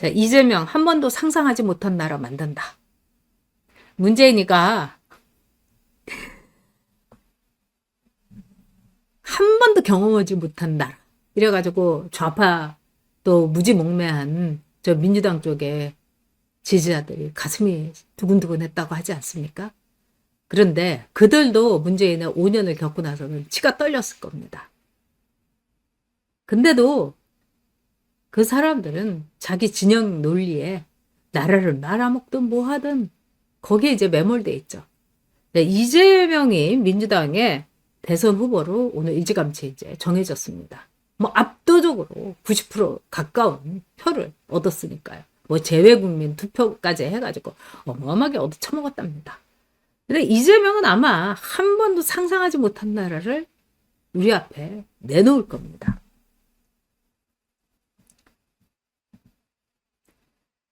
자, 이재명 한 번도 상상하지 못한 나라 만든다. 문재인이가 한 번도 경험하지 못한 나라. 이래가지고 좌파 또 무지몽매한 저 민주당 쪽에 지지자들이 가슴이 두근두근 했다고 하지 않습니까? 그런데 그들도 문재인의 5년을 겪고 나서는 치가 떨렸을 겁니다. 근데도 그 사람들은 자기 진영 논리에 나라를 말아먹든 뭐 하든 거기에 이제 매몰돼 있죠. 네, 이재명이 민주당의 대선 후보로 오늘 일찌감치 이제 정해졌습니다. 뭐 압도적으로 90% 가까운 표를 얻었으니까요. 뭐 재외국민 투표까지 해가지고 어마어마하게 얻어 처먹었답니다. 근데 이재명은 아마 한 번도 상상하지 못한 나라를 우리 앞에 내놓을 겁니다.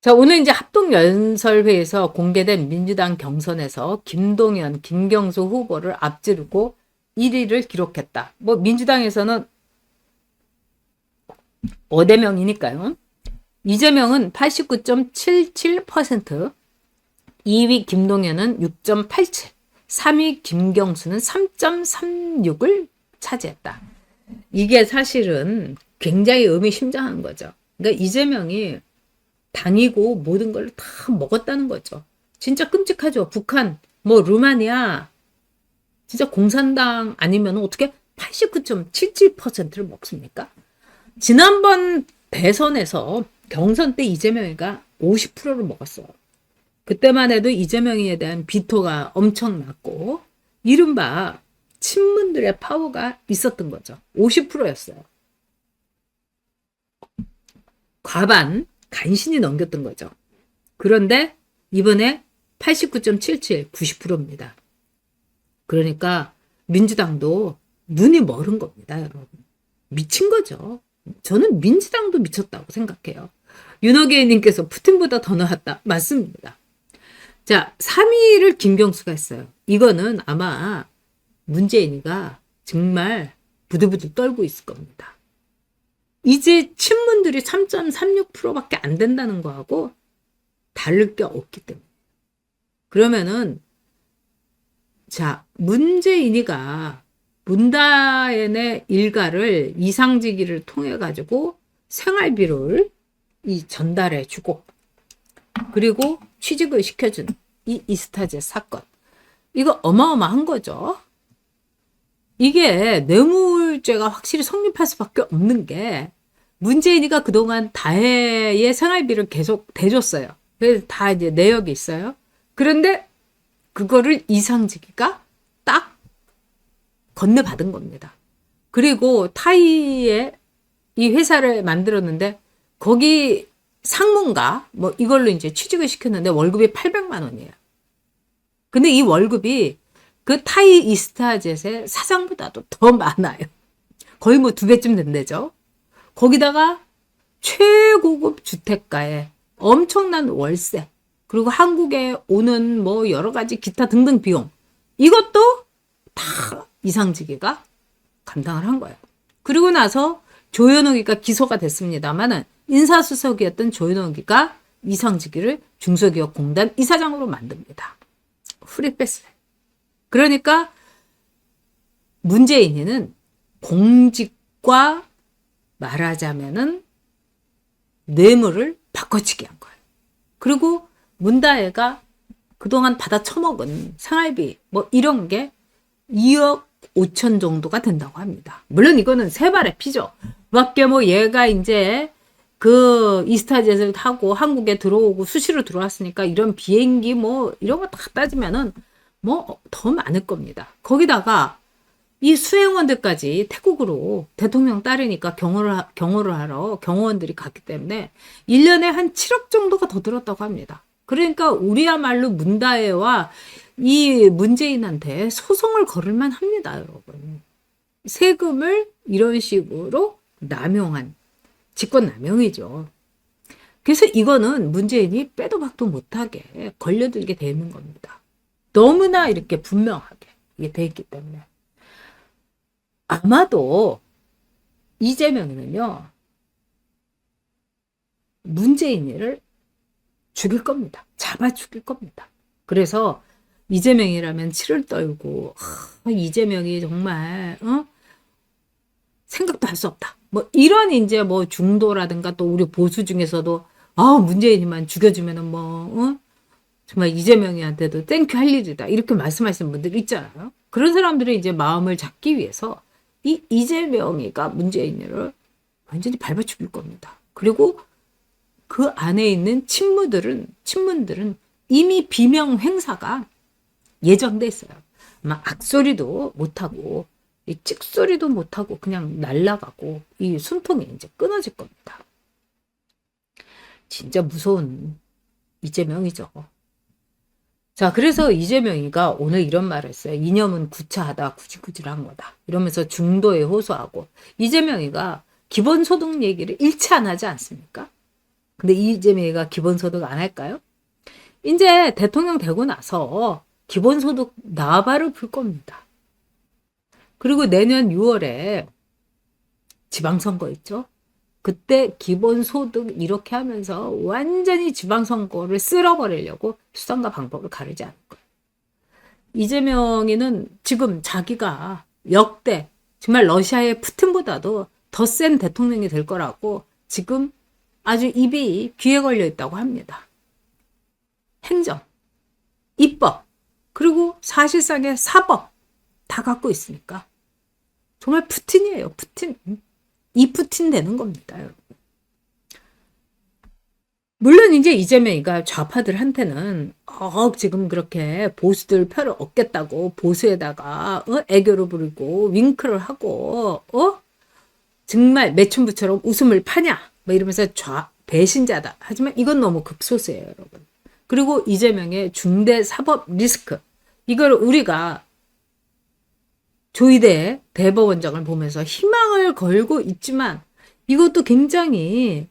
자, 오늘 이제 합동연설회에서 공개된 민주당 경선에서 김동연, 김경수 후보를 앞지르고 1위를 기록했다. 뭐 민주당에서는 5대0이니까요. 이재명은 89.77%, 2위 김동연은 6.87, 3위 김경수는 3.36을 차지했다. 이게 사실은 굉장히 의미심장한 거죠. 그러니까 이재명이 당이고 모든 걸 다 먹었다는 거죠. 진짜 끔찍하죠. 북한, 뭐 루마니아, 진짜 공산당 아니면 어떻게 89.77%를 먹습니까? 지난번 대선에서 경선 때 이재명이가 50%를 먹었어요. 그때만 해도 이재명에 대한 비토가 엄청났고 이른바 친문들의 파워가 있었던 거죠. 50%였어요. 과반 간신히 넘겼던 거죠. 그런데 이번에 89.77, 90%입니다. 그러니까 민주당도 눈이 멀은 겁니다, 여러분. 미친 거죠. 저는 민주당도 미쳤다고 생각해요. 윤호계님께서 푸틴보다 더 나았다. 맞습니다. 자, 3위를 김경수가 했어요. 이거는 아마 문재인이가 정말 부들부들 떨고 있을 겁니다. 이제 친문들이 3.36%밖에 안 된다는 거하고 다를 게 없기 때문에. 그러면은 자, 문재인이가 문다엔의 일가를 이상직위를 통해 가지고 생활비를 전달해 주고 그리고 취직을 시켜준 이 이스타제 사건. 이거 어마어마한 거죠. 이게 뇌물죄가 확실히 성립할 수밖에 없는 게 문재인이가 그동안 다혜의 생활비를 계속 대줬어요. 그래서 다 이제 내역이 있어요. 그런데 그거를 이상직위가 딱 건네받은 겁니다. 그리고 타이의 이 회사를 만들었는데 거기 상무인가 뭐 이걸로 이제 취직을 시켰는데 월급이 800만 원이에요. 근데 이 월급이 그 타이 이스타젯의 사장보다도 더 많아요. 거의 뭐 2배쯤 된대죠. 거기다가 최고급 주택가에 엄청난 월세, 그리고 한국에 오는 뭐 여러 가지 기타 등등 비용, 이것도 다 이상직위가 감당을 한 거예요. 그리고 나서 조현옥이가 기소가 됐습니다만은 인사수석이었던 조현옥이가 이상직위를 중소기업공단 이사장으로 만듭니다. 후리패스. 그러니까 문재인이는 공직과 말하자면은 뇌물을 바꿔치기 한 거예요. 그리고 문다혜가 그동안 받아 처먹은 생활비 뭐 이런 게 2억 5천 정도가 된다고 합니다. 물론 이거는 세 발의 피죠. 밖에 뭐 얘가 이제 그 이스타젯을 타고 한국에 들어오고 수시로 들어왔으니까 이런 비행기 뭐 이런 거 다 따지면은 뭐 더 많을 겁니다. 거기다가 이 수행원들까지 태국으로 대통령 따르니까 경호를 하러 경호원들이 갔기 때문에 1년에 한 7억 정도가 더 들었다고 합니다. 그러니까 우리야말로 문다혜와 이 문재인한테 소송을 걸을만 합니다, 여러분. 세금을 이런 식으로 남용한 직권남용이죠. 그래서 이거는 문재인이 빼도 박도 못하게 걸려들게 되는 겁니다. 너무나 이렇게 분명하게 이게 돼 있기 때문에. 아마도 이재명은요, 문재인을 죽일 겁니다. 잡아 죽일 겁니다. 그래서 이재명이라면 치를 떨고 이재명이 정말 생각도 할 수 없다. 뭐 이런 이제 뭐 중도라든가 또 우리 보수 중에서도 문재인이만 죽여주면은 뭐 정말 이재명이한테도 땡큐 할 일이다. 이렇게 말씀하시는 분들 있잖아요. 그런 사람들이 이제 마음을 잡기 위해서 이 이재명이가 문재인을 완전히 밟아 죽일 겁니다. 그리고 그 안에 있는 친문들은 이미 비명 행사가 예정돼 있어요. 아마 악소리도 못하고 이 찍소리도 못하고 그냥 날아가고 이 숨통이 이제 끊어질 겁니다. 진짜 무서운 이재명이죠. 자, 그래서 이재명이가 오늘 이런 말을 했어요. 이념은 구차하다, 구질구질한 거다. 이러면서 중도에 호소하고 이재명이가 기본소득 얘기를 일치 안 하지 않습니까? 근데 이재명이가 기본소득 안 할까요? 이제 대통령 되고 나서 기본소득 나발을 불 겁니다. 그리고 내년 6월에 지방선거 있죠? 그때 기본소득 이렇게 하면서 완전히 지방선거를 쓸어버리려고 수단과 방법을 가리지 않을 거예요. 이재명이는 지금 자기가 역대 정말 러시아의 푸틴보다도 더 센 대통령이 될 거라고 지금 아주 입이 귀에 걸려 있다고 합니다. 행정, 입법, 그리고 사실상의 사법 다 갖고 있으니까 정말 푸틴이에요. 푸틴. 이 푸틴 되는 겁니다, 여러분. 물론 이제 이재명이가 좌파들한테는 지금 그렇게 보수들 표를 얻겠다고 보수에다가 애교를 부리고 윙크를 하고 정말 매춘부처럼 웃음을 파냐 뭐 이러면서 배신자다. 하지만 이건 너무 극소수예요, 여러분. 그리고 이재명의 중대 사법 리스크 이걸 우리가 조희대 대법원장을 보면서 희망을 걸고 있지만 이것도 굉장히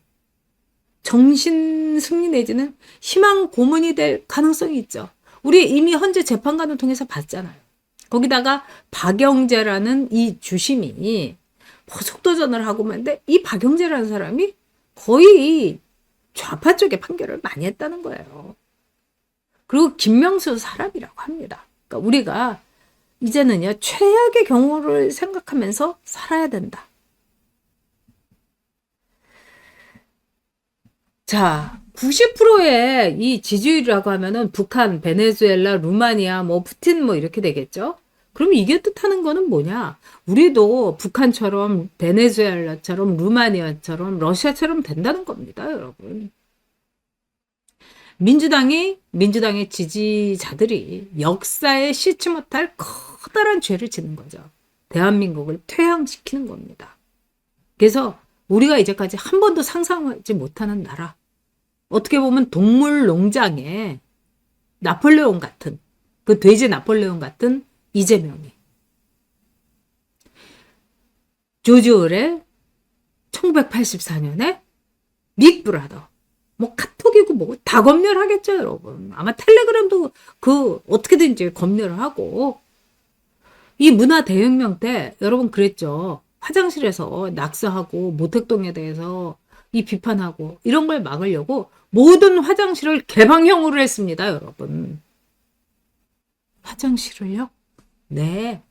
정신 승리 내지는 희망 고문이 될 가능성이 있죠. 우리 이미 헌재 재판관을 통해서 봤잖아요. 거기다가 박영재라는 이 주심이 속도전을 하고 있는데 이 박영재라는 사람이 거의 좌파 쪽의 판결을 많이 했다는 거예요. 그리고 김명수 사람이라고 합니다. 그러니까 우리가 이제는요 최악의 경우를 생각하면서 살아야 된다. 자, 90%의 이 지지율이라고 하면은 북한, 베네수엘라, 루마니아, 뭐 푸틴 뭐 이렇게 되겠죠. 그럼 이게 뜻하는 거는 뭐냐? 우리도 북한처럼 베네수엘라처럼 루마니아처럼 러시아처럼 된다는 겁니다, 여러분. 민주당의 지지자들이 역사에 씻지 못할 커다란 죄를 짓는 거죠. 대한민국을 퇴항시키는 겁니다. 그래서 우리가 이제까지 한 번도 상상하지 못하는 나라. 어떻게 보면 동물 농장에 나폴레옹 같은, 그 돼지 나폴레옹 같은 이재명이. 조지 오웰의 1984년에 빅브라더. 뭐 카톡이고 뭐고 다 검열하겠죠, 여러분. 아마 텔레그램도 어떻게든지 검열을 하고. 이 문화 대혁명 때 여러분 그랬죠. 화장실에서 낙서하고 모택동에 대해서 이 비판하고 이런 걸 막으려고 모든 화장실을 개방형으로 했습니다, 여러분. 화장실을요? 네.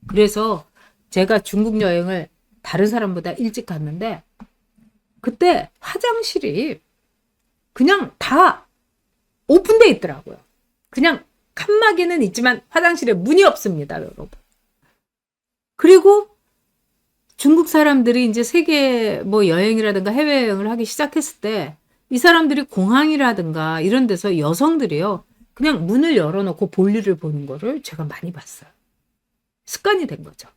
그래서 제가 중국 여행을 다른 사람보다 일찍 갔는데 그때 화장실이 그냥 다 오픈돼 있더라고요. 그냥 칸막이는 있지만 화장실에 문이 없습니다, 여러분. 그리고 중국 사람들이 이제 세계 뭐 여행이라든가 해외여행을 하기 시작했을 때 이 사람들이 공항이라든가 이런 데서 여성들이요. 그냥 문을 열어놓고 볼일을 보는 거를 제가 많이 봤어요. 습관이 된 거죠.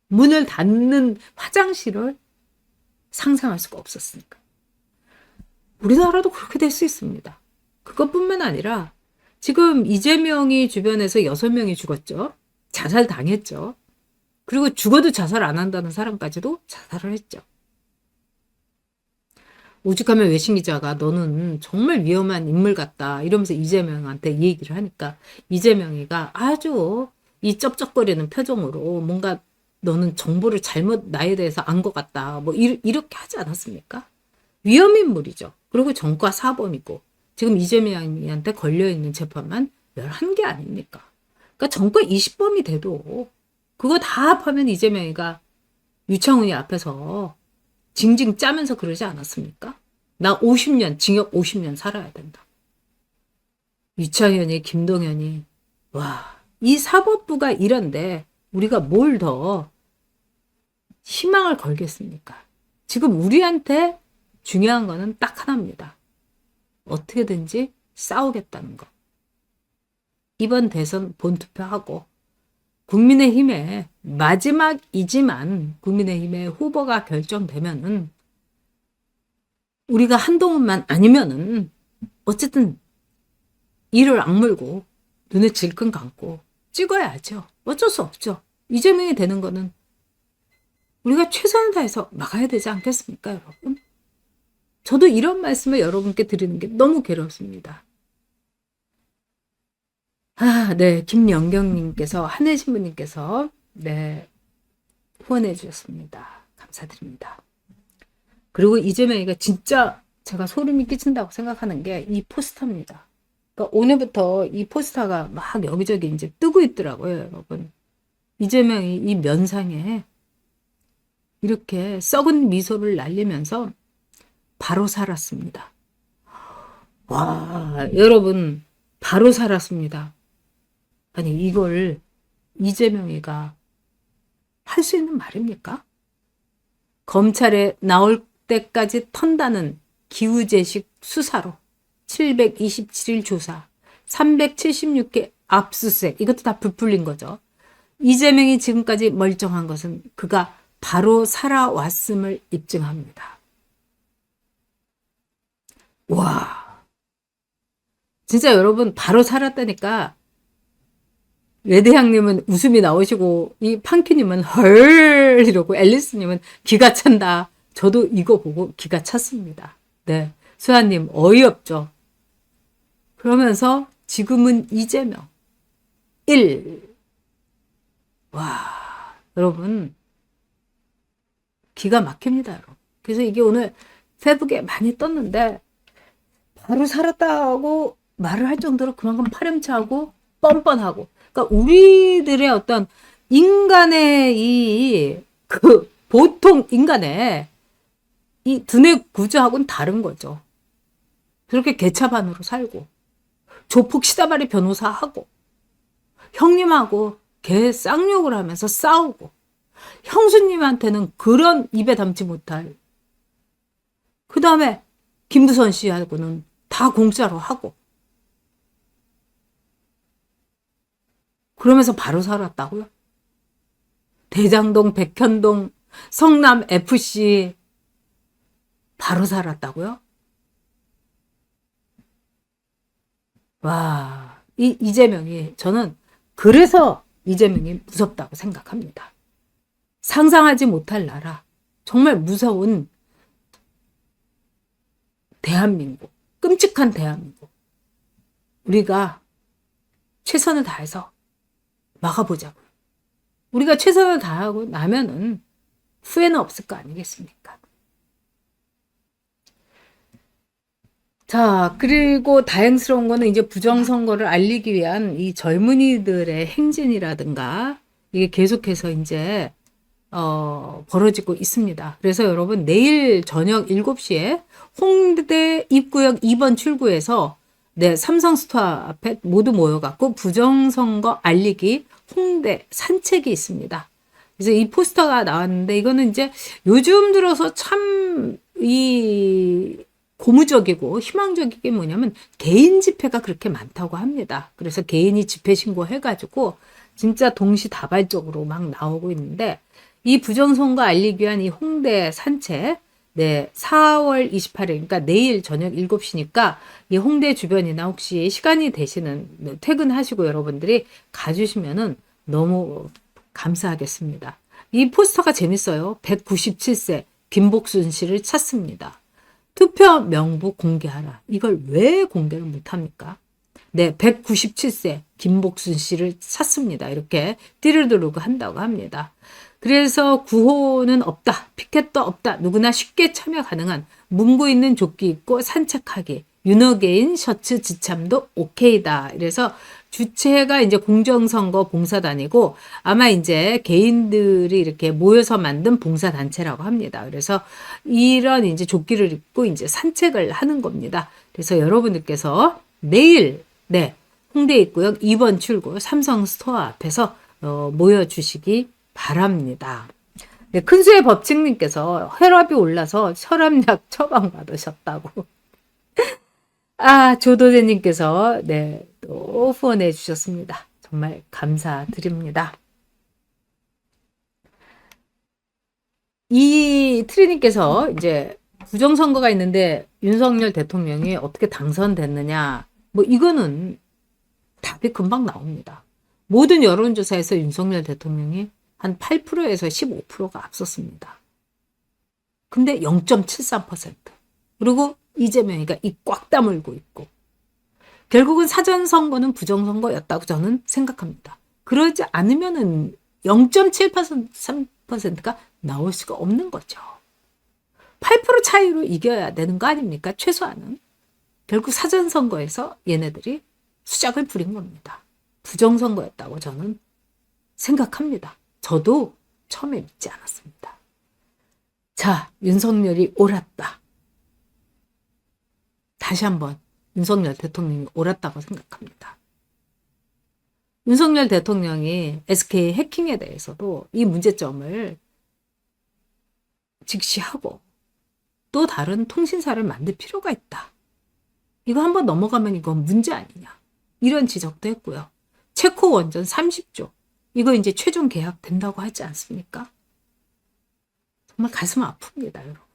문을 닫는 화장실을 상상할 수가 없었으니까. 우리나라도 그렇게 될 수 있습니다. 그것뿐만 아니라 지금 이재명이 주변에서 6명이 죽었죠. 자살 당했죠. 그리고 죽어도 자살 안 한다는 사람까지도 자살을 했죠. 오죽하면 외신기자가 너는 정말 위험한 인물 같다 이러면서 이재명한테 이 얘기를 하니까 이재명이가 아주 이 쩝쩝거리는 표정으로 뭔가 너는 정보를 잘못 나에 대해서 안 것 같다 뭐 이렇게 하지 않았습니까? 위험인물이죠. 그리고 전과 사범이고 지금 이재명한테 걸려있는 재판만 11개 아닙니까? 그러니까 전과 20범이 돼도 그거 다 합하면 이재명이가 유창훈이 앞에서 징징 짜면서 그러지 않았습니까? 나 50년, 징역 50년 살아야 된다. 유창현이, 김동현이, 와, 이 사법부가 이런데 우리가 뭘 더 희망을 걸겠습니까? 지금 우리한테 중요한 거는 딱 하나입니다. 어떻게든지 싸우겠다는 거. 이번 대선 본투표하고 국민의힘의 마지막이지만 국민의힘의 후보가 결정되면은 우리가 한동훈만 아니면은 어쨌든 이를 악물고 눈에 질끈 감고 찍어야죠. 어쩔 수 없죠. 이재명이 되는 거는 우리가 최선을 다해서 막아야 되지 않겠습니까, 여러분? 저도 이런 말씀을 여러분께 드리는 게 너무 괴롭습니다. 네. 김영경님께서, 한혜신부님께서, 네. 후원해 주셨습니다. 감사드립니다. 그리고 이재명이가 진짜 제가 소름이 끼친다고 생각하는 게 이 포스터입니다. 그러니까 오늘부터 이 포스터가 막 여기저기 이제 뜨고 있더라고요, 여러분. 이재명이 이 면상에 이렇게 썩은 미소를 날리면서 바로 살았습니다. 와, 여러분, 바로 살았습니다. 아니, 이걸 이재명이가 할 수 있는 말입니까? 검찰에 나올 때까지 턴다는 기우제식 수사로 727일 조사, 376개 압수수색, 이것도 다 부풀린 거죠. 이재명이 지금까지 멀쩡한 것은 그가 바로 살아왔음을 입증합니다. 와, 진짜 여러분 바로 살았다니까. 레드향님은 웃음이 나오시고 이 팡키님은 헐 이러고 앨리스님은 기가 찬다. 저도 이거 보고 기가 찼습니다. 네, 수아님 어이없죠. 그러면서 지금은 이재명 1. 와, 여러분 기가 막힙니다, 여러분. 그래서 이게 오늘 페북에 많이 떴는데 바로 살았다고 말을 할 정도로 그만큼 파렴치하고 뻔뻔하고, 그러니까 우리들의 어떤 인간의 보통 인간의 이 두뇌 구조하고는 다른 거죠. 그렇게 개차반으로 살고 조폭 시다바리 변호사하고 형님하고 개 쌍욕을 하면서 싸우고 형수님한테는 그런 입에 담지 못할, 그 다음에 김부선 씨하고는 다 공짜로 하고 그러면서 바로 살았다고요? 대장동, 백현동, 성남 FC 바로 살았다고요? 와, 이 이재명이, 저는 그래서 이재명이 무섭다고 생각합니다. 상상하지 못할 나라, 정말 무서운 대한민국, 끔찍한 대한민국. 우리가 최선을 다해서 막아보자고요. 우리가 최선을 다하고 나면은 후회는 없을 거 아니겠습니까? 자, 그리고 다행스러운 거는 이제 부정선거를 알리기 위한 이 젊은이들의 행진이라든가 이게 계속해서 이제 벌어지고 있습니다. 그래서 여러분 내일 저녁 7시에 홍대 입구역 2번 출구에서 네, 삼성스토어 앞에 모두 모여갖고 부정선거 알리기 홍대 산책이 있습니다. 그래서 이 포스터가 나왔는데 이거는 이제 요즘 들어서 참 고무적이고 희망적인 게 뭐냐면 개인 집회가 그렇게 많다고 합니다. 그래서 개인이 집회 신고해가지고 진짜 동시다발적으로 막 나오고 있는데, 이 부정선거 알리기 위한 이 홍대 산책, 네, 4월 28일, 그러니까 내일 저녁 7시니까 이 홍대 주변이나 혹시 시간이 되시는, 퇴근하시고 여러분들이 가주시면은 너무 감사하겠습니다. 이 포스터가 재밌어요. 197세 김복순 씨를 찾습니다. 투표 명부 공개하라. 이걸 왜 공개를 못합니까? 네, 197세 김복순 씨를 찾습니다. 이렇게 띠를 두르고 한다고 합니다. 그래서 구호는 없다, 피켓도 없다, 누구나 쉽게 참여 가능한 문구 있는 조끼 입고 산책하기, 윤호개인 셔츠 지참도 오케이다. 이래서 주체가 이제 공정선거 봉사단이고 아마 이제 개인들이 이렇게 모여서 만든 봉사단체라고 합니다. 그래서 이런 이제 조끼를 입고 이제 산책을 하는 겁니다. 그래서 여러분들께서 내일, 네, 홍대 입구역 2번 출구 삼성 스토어 앞에서 모여주시기 바랍니다. 네, 큰수의 법칙님께서 혈압이 올라서 혈압약 처방받으셨다고. 아, 조도재님께서 네, 또 후원해 주셨습니다. 정말 감사드립니다. 이 트리님께서 이제 부정선거가 있는데 윤석열 대통령이 어떻게 당선됐느냐, 뭐 이거는 답이 금방 나옵니다. 모든 여론조사에서 윤석열 대통령이 한 8%에서 15%가 앞섰습니다. 근데 0.73%. 그리고 이재명이가 입 꽉 다물고 있고. 결국은 사전선거는 부정선거였다고 저는 생각합니다. 그러지 않으면은 0.73%가 나올 수가 없는 거죠. 8% 차이로 이겨야 되는 거 아닙니까? 최소한은. 결국 사전선거에서 얘네들이 수작을 부린 겁니다. 부정선거였다고 저는 생각합니다. 저도 처음에 믿지 않았습니다. 자, 윤석열이 옳았다. 다시 한번 윤석열 대통령이 옳았다고 생각합니다. 윤석열 대통령이 SK 해킹에 대해서도 이 문제점을 직시하고 또 다른 통신사를 만들 필요가 있다. 이거 한번 넘어가면 이건 문제 아니냐. 이런 지적도 했고요. 체코 원전 30조. 이거 이제 최종 계약 된다고 하지 않습니까? 정말 가슴 아픕니다, 여러분.